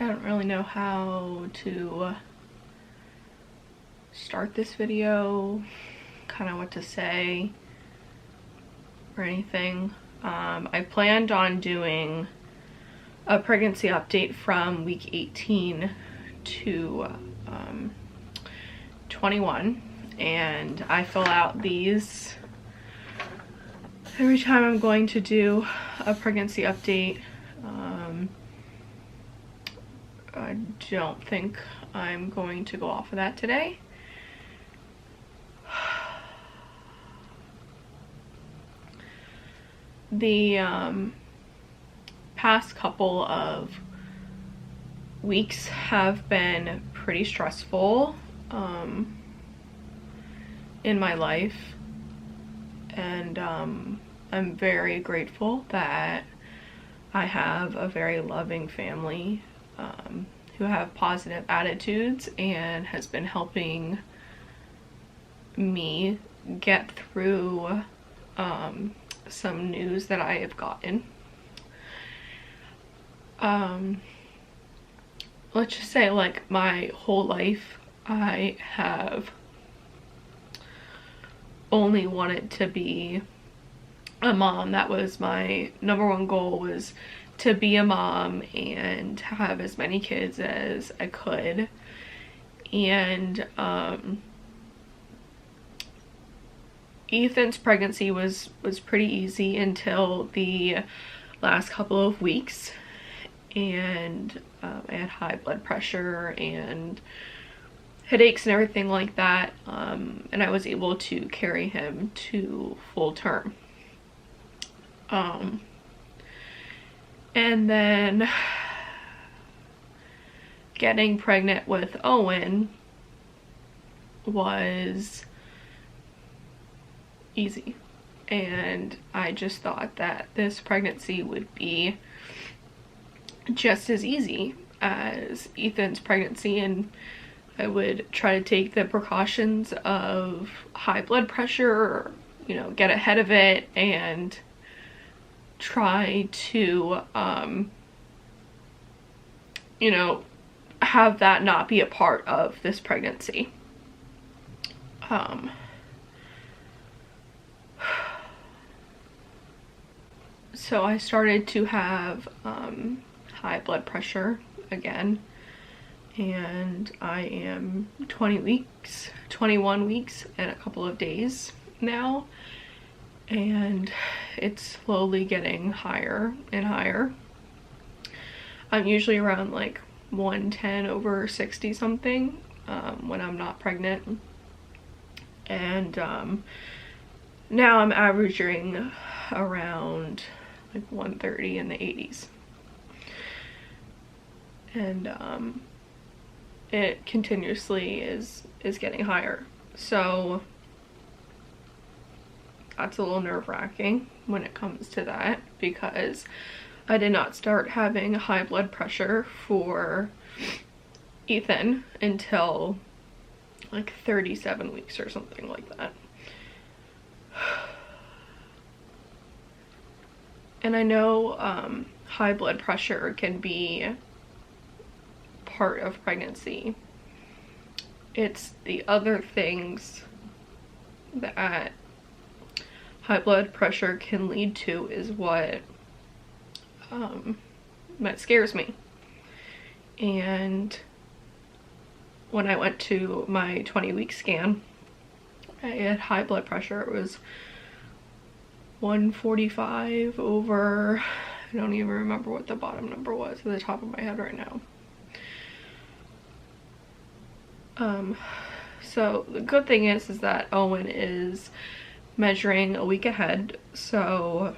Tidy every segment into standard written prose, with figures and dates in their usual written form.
I don't really know how to start this video, kind of what to say or anything. I planned on doing a pregnancy update from week 18 to 21, and I fill out these every time I'm going to do a pregnancy update. I don't think I'm going to go off of that today. The past couple of weeks have been pretty stressful in my life, and I'm very grateful that I have a very loving family who have positive attitudes and has been helping me get through some news that I have gotten. Let's just say, like, my whole life I have only wanted to be a mom. That was my number one goal, was to be a mom and have as many kids as I could. And Ethan's pregnancy was pretty easy until the last couple of weeks, and I had high blood pressure and headaches and everything like that, and I was able to carry him to full term. And then getting pregnant with Owen was easy, and I just thought that this pregnancy would be just as easy as Ethan's pregnancy, and I would try to take the precautions of high blood pressure, or, you know, get ahead of it and try to you know, have that not be a part of this pregnancy. So I started to have high blood pressure again, and I am 21 weeks and a couple of days now, and it's slowly getting higher and higher. I'm usually around like 110/60 something when I'm not pregnant, and now I'm averaging around like 130 in the 80s, and it continuously is getting higher. So that's a little nerve-wracking when it comes to that, because I did not start having high blood pressure for Ethan until like 37 weeks or something like that. And I know high blood pressure can be part of pregnancy. It's the other things that high blood pressure can lead to is what that scares me. And when I went to my 20-week scan, I had high blood pressure. It was 145 over, I don't even remember what the bottom number was at the top of my head right now. So the good thing is that Owen is measuring a week ahead, so,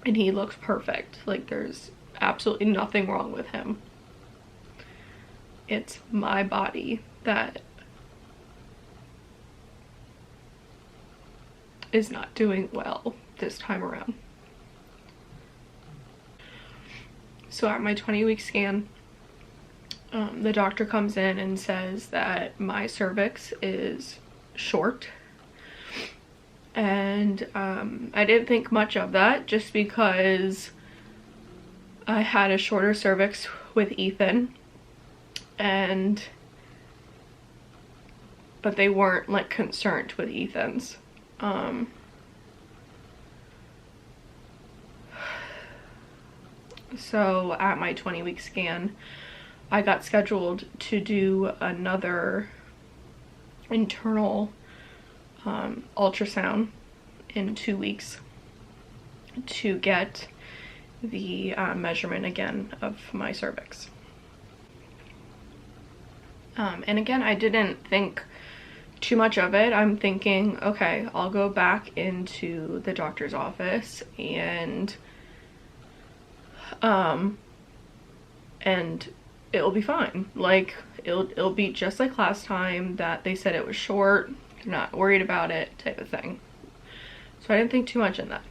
and he looks perfect. Like, there's absolutely nothing wrong with him. It's my body that is not doing well this time around. So at my 20-week scan, the doctor comes in and says that my cervix is short, and I didn't think much of that, just because I had a shorter cervix with Ethan, but they weren't like concerned with Ethan's. So at my 20-week scan, I got scheduled to do another internal ultrasound in 2 weeks to get the measurement again of my cervix. And again, I didn't think too much of it. I'm thinking, okay, I'll go back into the doctor's office and it'll be fine. Like, it'll be just like last time that they said it was short, they're not worried about it, type of thing. So I didn't think too much in that.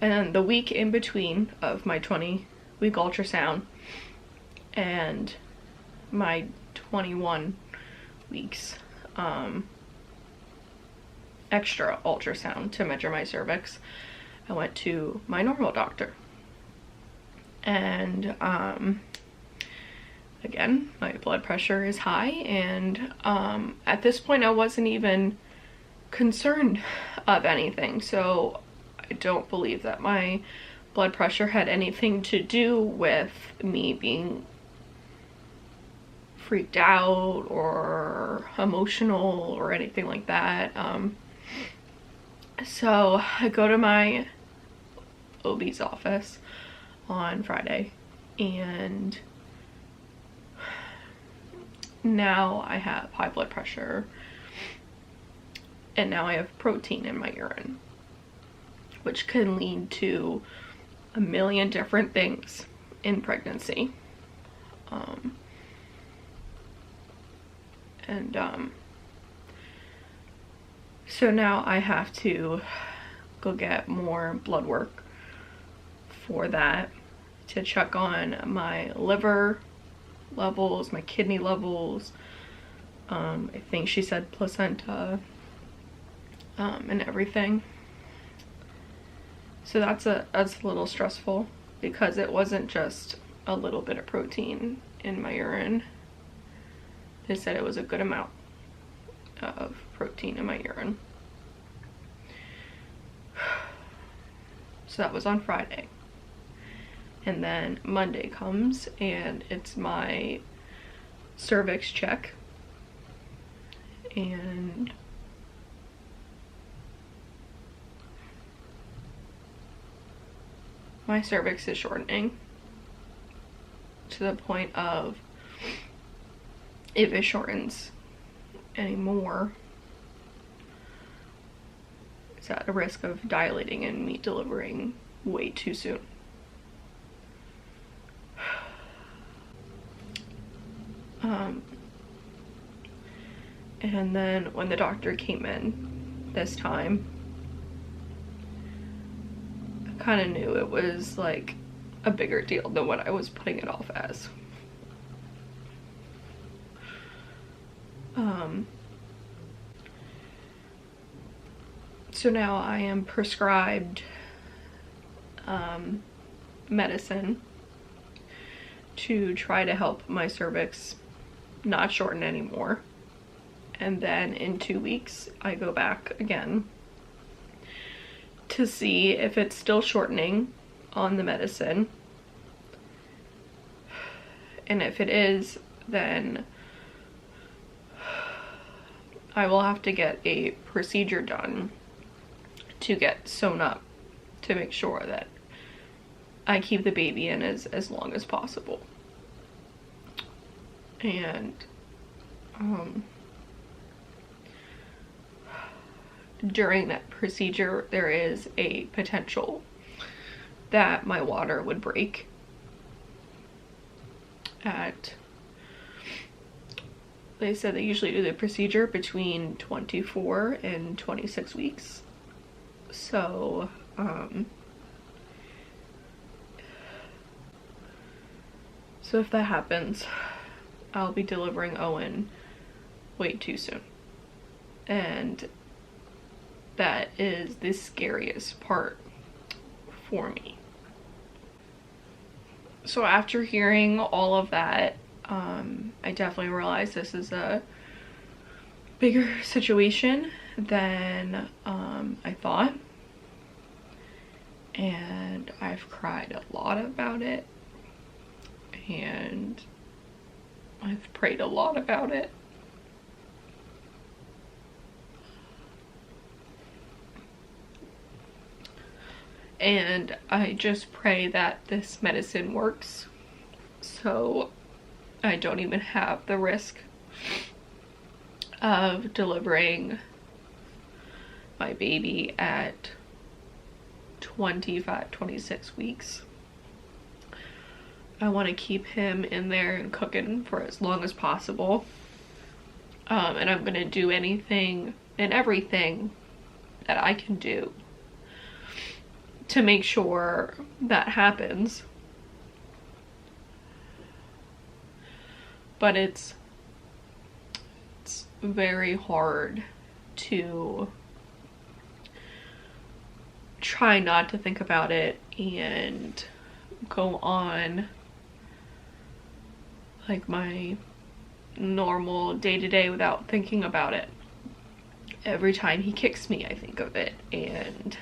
And then the week in between of my 20-week ultrasound and my 21 weeks extra ultrasound to measure my cervix, I went to my normal doctor. And again, my blood pressure is high, and at this point I wasn't even concerned of anything, so I don't believe that my blood pressure had anything to do with me being freaked out or emotional or anything like that. So I go to my OB's office on Friday, and now I have high blood pressure, and now I have protein in my urine, which can lead to a million different things in pregnancy. So now I have to go get more blood work for that, to check on my liver levels, my kidney levels, I think she said placenta, and everything. So that's a little stressful, because it wasn't just a little bit of protein in my urine. They said it was a good amount of protein in my urine. So that was on Friday. And then Monday comes, and it's my cervix check. And my cervix is shortening to the point of, if it shortens anymore, it's at a risk of dilating and me delivering way too soon. And then when the doctor came in this time, I kind of knew it was like a bigger deal than what I was putting it off as. So now I am prescribed medicine to try to help my cervix not shorten anymore. And then in 2 weeks, I go back again to see if it's still shortening on the medicine. And if it is, then I will have to get a procedure done to get sewn up to make sure that I keep the baby in as long as possible. And during that procedure, there is a potential that my water would break they said they usually do the procedure between 24 and 26 weeks. So so if that happens, I'll be delivering Owen way too soon. And that is the scariest part for me. So after hearing all of that, I definitely realized this is a bigger situation than I thought. And I've cried a lot about it. And I've prayed a lot about it. And I just pray that this medicine works, so I don't even have the risk of delivering my baby at 25, 26 weeks. I want to keep him in there and cooking for as long as possible. And I'm going to do anything and everything that I can do to make sure that happens. But it's very hard to try not to think about it and go on like my normal day-to-day without thinking about it. Every time he kicks me, I think of it, and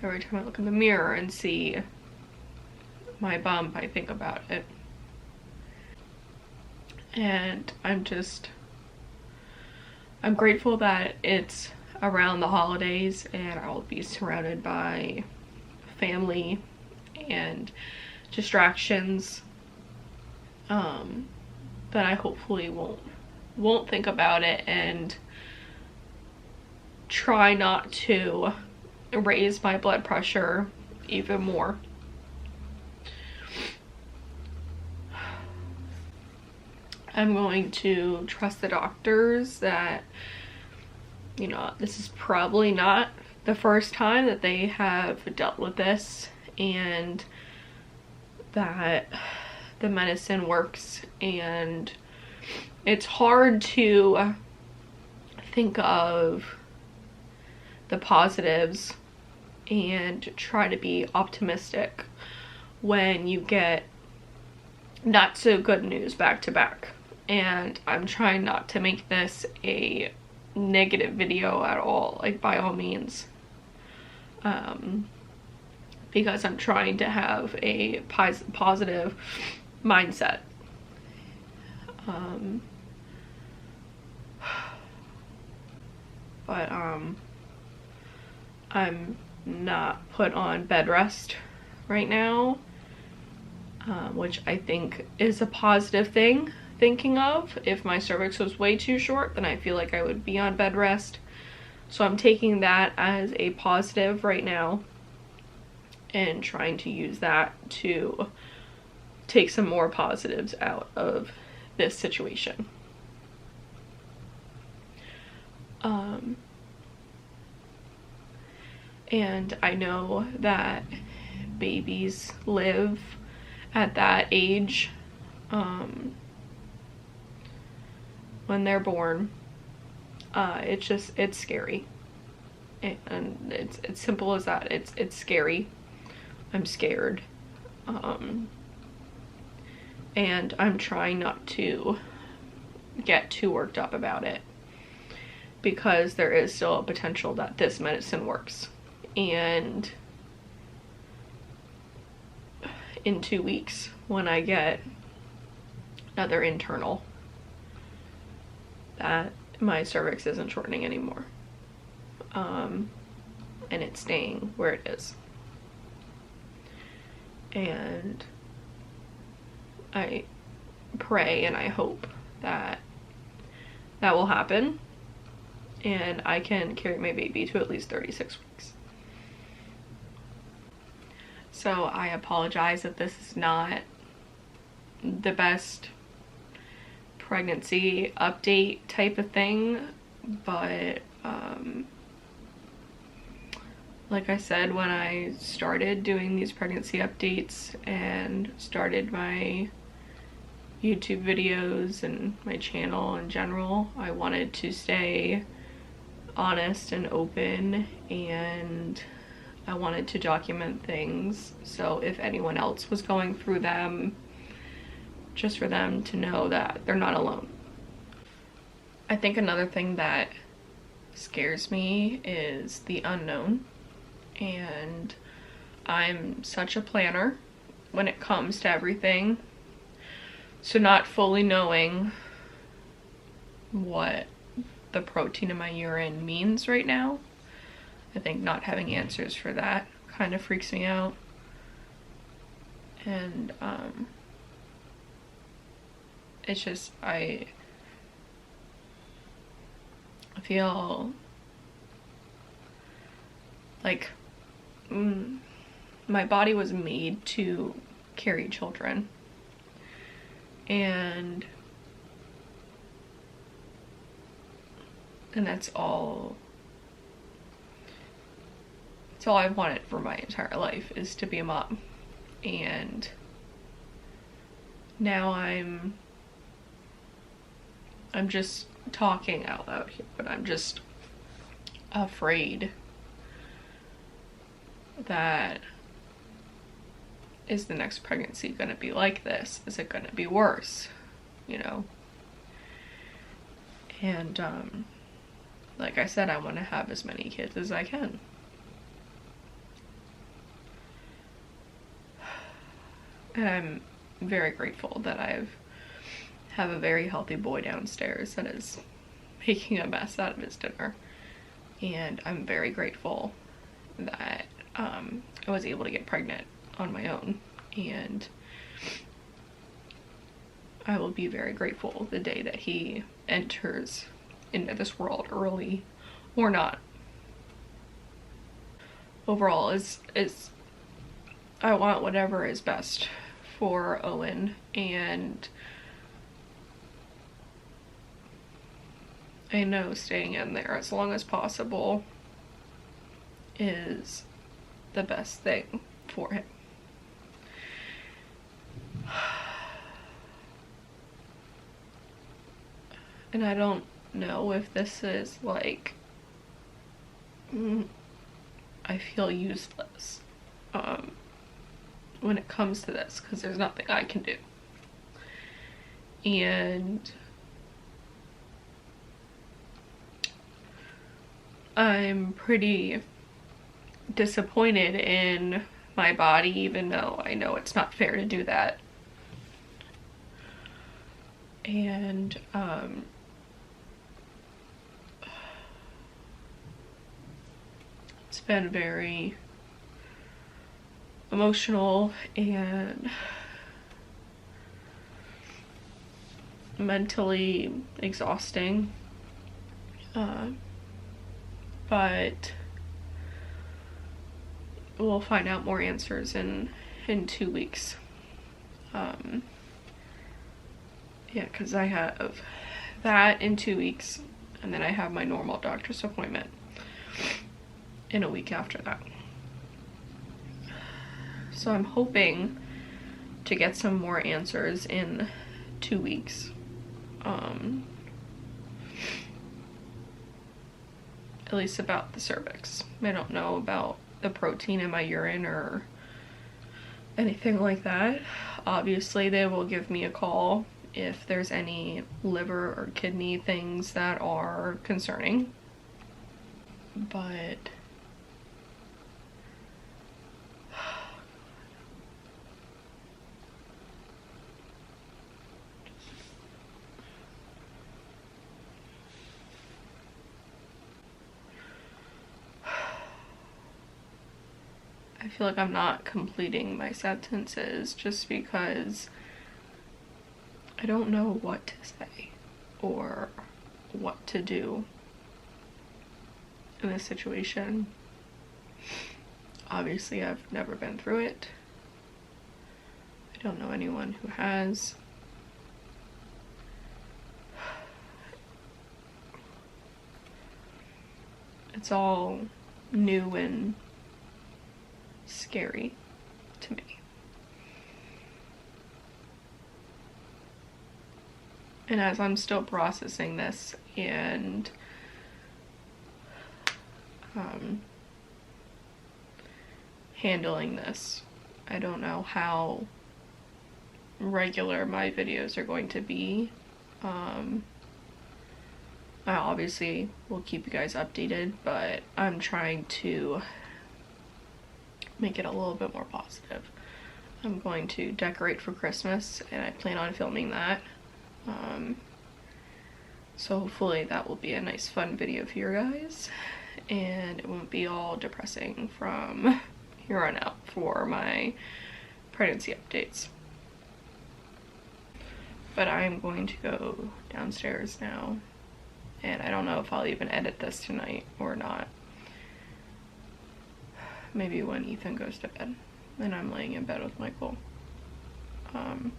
every time I look in the mirror and see my bump, I think about it. And I'm grateful that it's around the holidays and I will be surrounded by family and distractions that I hopefully won't think about it and try not to raise my blood pressure even more. I'm going to trust the doctors that, you know, this is probably not the first time that they have dealt with this, and that the medicine works. And it's hard to think of the positives and try to be optimistic when you get not so good news back to back. And I'm trying not to make this a negative video at all, like, by all means, because I'm trying to have a positive mindset. But I'm not put on bed rest right now, which I think is a positive thing. Thinking of, if my cervix was way too short, then I feel like I would be on bed rest. So I'm taking that as a positive right now and trying to use that to take some more positives out of this situation. And I know that babies live at that age when they're born. It's scary, and it's simple as that. It's scary. I'm scared, and I'm trying not to get too worked up about it, because there is still a potential that this medicine works. And in 2 weeks, when I get another internal, that my cervix isn't shortening anymore, and it's staying where it is. And I pray and I hope that that will happen and I can carry my baby to at least 36 weeks. So I apologize if this is not the best pregnancy update type of thing, but like I said, when I started doing these pregnancy updates and started my YouTube videos and my channel in general, I wanted to stay honest and open, and I wanted to document things, so if anyone else was going through them, just for them to know that they're not alone. I think another thing that scares me is the unknown, and I'm such a planner when it comes to everything, so not fully knowing what the protein in my urine means right now, I think not having answers for that kind of freaks me out. And it's just, I feel like my body was made to carry children, and that's all I've wanted for my entire life, is to be a mom. And now I'm just talking out loud here, but I'm just afraid that, is the next pregnancy going to be like this? Is it going to be worse? You know? And like I said, I want to have as many kids as I can. And I'm very grateful that have a very healthy boy downstairs that is making a mess out of his dinner. And I'm very grateful that I was able to get pregnant on my own. And I will be very grateful the day that he enters into this world, early or not. Overall, is I want whatever is best for Owen, and I know staying in there as long as possible is the best thing for him. And I don't know if this is like, I feel useless when it comes to this, because there's nothing I can do. And I'm pretty disappointed in my body, even though I know it's not fair to do that. And it's been very emotional and mentally exhausting, but we'll find out more answers in 2 weeks. Yeah, because I have that in 2 weeks, and then I have my normal doctor's appointment in a week after that. So I'm hoping to get some more answers in 2 weeks. At least about the cervix. I don't know about the protein in my urine or anything like that. Obviously, they will give me a call if there's any liver or kidney things that are concerning. But I feel like I'm not completing my sentences just because I don't know what to say or what to do in this situation. Obviously, I've never been through it. I don't know anyone who has. It's all new and scary to me. And as I'm still processing this and handling this. I don't know how regular my videos are going to be. I obviously will keep you guys updated, but I'm trying to make it a little bit more positive. I'm going to decorate for Christmas, and I plan on filming that. So hopefully that will be a nice fun video for you guys, and it won't be all depressing from here on out for my pregnancy updates. But I'm going to go downstairs now, and I don't know if I'll even edit this tonight or not. Maybe when Ethan goes to bed and I'm laying in bed with Michael. But I'm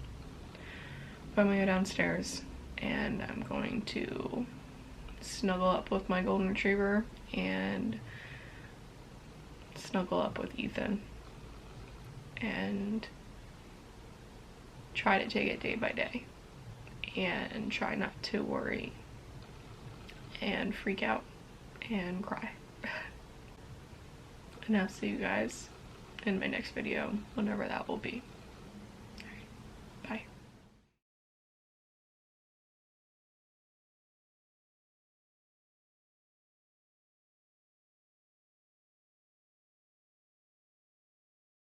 gonna go downstairs and I'm going to snuggle up with my golden retriever and snuggle up with Ethan and try to take it day by day and try not to worry and freak out and cry. And I'll see you guys in my next video, whenever that will be.